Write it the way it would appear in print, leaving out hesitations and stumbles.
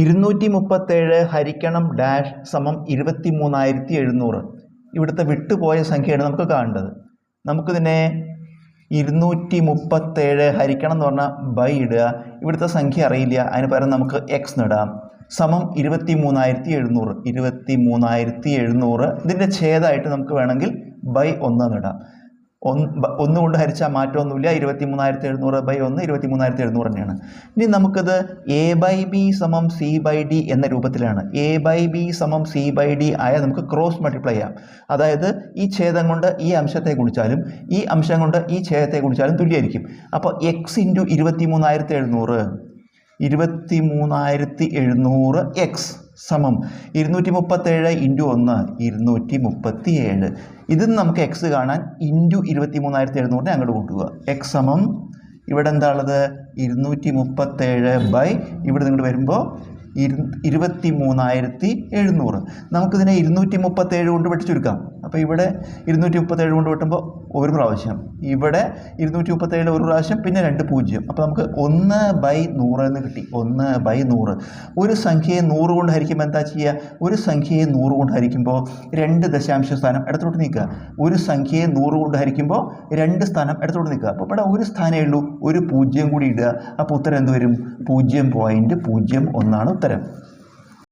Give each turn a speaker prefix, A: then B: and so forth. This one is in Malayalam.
A: 237 ഹരിക്കണം ഡാഷ് സമം 23,700. ഇവിടുത്തെ വിട്ടുപോയ സംഖ്യയാണ് നമുക്ക് കാണേണ്ടത്. നമുക്കിതിനെ 237 ഹരിക്കണം എന്ന് പറഞ്ഞാൽ ബൈ ഇടുക. ഇവിടുത്തെ സംഖ്യ അറിയില്ല, അതിന് പകരം നമുക്ക് എക്സ് ഇടാം. സമം 23,700. 23,700 ഇതിൻ്റെ ഛേദമായിട്ട് നമുക്ക് വേണമെങ്കിൽ ബൈ 1 എന്നിടാം. 1 കൊണ്ട് ഹരിച്ചാൽ മാറ്റമൊന്നുമില്ല. 23,700 ബൈ 1 23,700 തന്നെയാണ്. ഇനി നമുക്കിത് എ ബൈ ബി സമം സി ബൈ ഡി എന്ന രൂപത്തിലാണ്. എ ബൈ ബി സമം സി ബൈ ഡി ആയാൽ നമുക്ക് ക്രോസ് മൾട്ടിപ്ലൈ ചെയ്യാം. അതായത് ഈ ഛേദം കൊണ്ട് ഈ അംശത്തെ ഗുണിച്ചാലും ഈ അംശം കൊണ്ട് ഈ ഛേദത്തെ ഗുണിച്ചാലും തുല്യമായിരിക്കും. അപ്പോൾ എക്സ് ഇൻറ്റു 23,700 23,700 എക്സ് സമം 237 ഇൻറ്റു 1 237. ഇതിൽ നിന്ന് നമുക്ക് എക്സ് കാണാൻ ഇൻറ്റു 23,700 അങ്ങോട്ട് കൂട്ടുക. എക്സ് സമം ഇവിടെ എന്താ ഉള്ളത് 237 ബൈ ഇവിടെ നിങ്ങോട്ട് വരുമ്പോൾ 23,700. നമുക്കിതിനെ 237 കൊണ്ട് വെട്ടി ചുരുക്കാം. അപ്പോൾ ഇവിടെ 237 കൊണ്ട് വെട്ടുമ്പോൾ ഒരു പ്രാവശ്യം, ഇവിടെ 237 ഒരു പ്രാവശ്യം, പിന്നെ 2 0. അപ്പോൾ നമുക്ക് 1/100 എന്ന് കിട്ടി. 1/100. ഒരു സംഖ്യയെ 100 കൊണ്ട് ഹരിക്കുമ്പോൾ എന്താ ചെയ്യുക? ഒരു സംഖ്യയെ 100 കൊണ്ട് ഹരിക്കുമ്പോൾ 2 ദശാംശ സ്ഥാനം ഇടത്തോട്ട് നീക്കുക. ഒരു സംഖ്യയെ 100 കൊണ്ട് ഹരിക്കുമ്പോൾ 2 സ്ഥാനം ഇടത്തോട്ട് നീക്കുക. അപ്പോൾ ഇവിടെ ഒരു സ്ഥാനമേ ഉള്ളൂ, ഒരു 0 കൂടി ഇടുക. അപ്പോൾ ഉത്തരം എന്ത് വരും? 0.01 ഉത്തരം.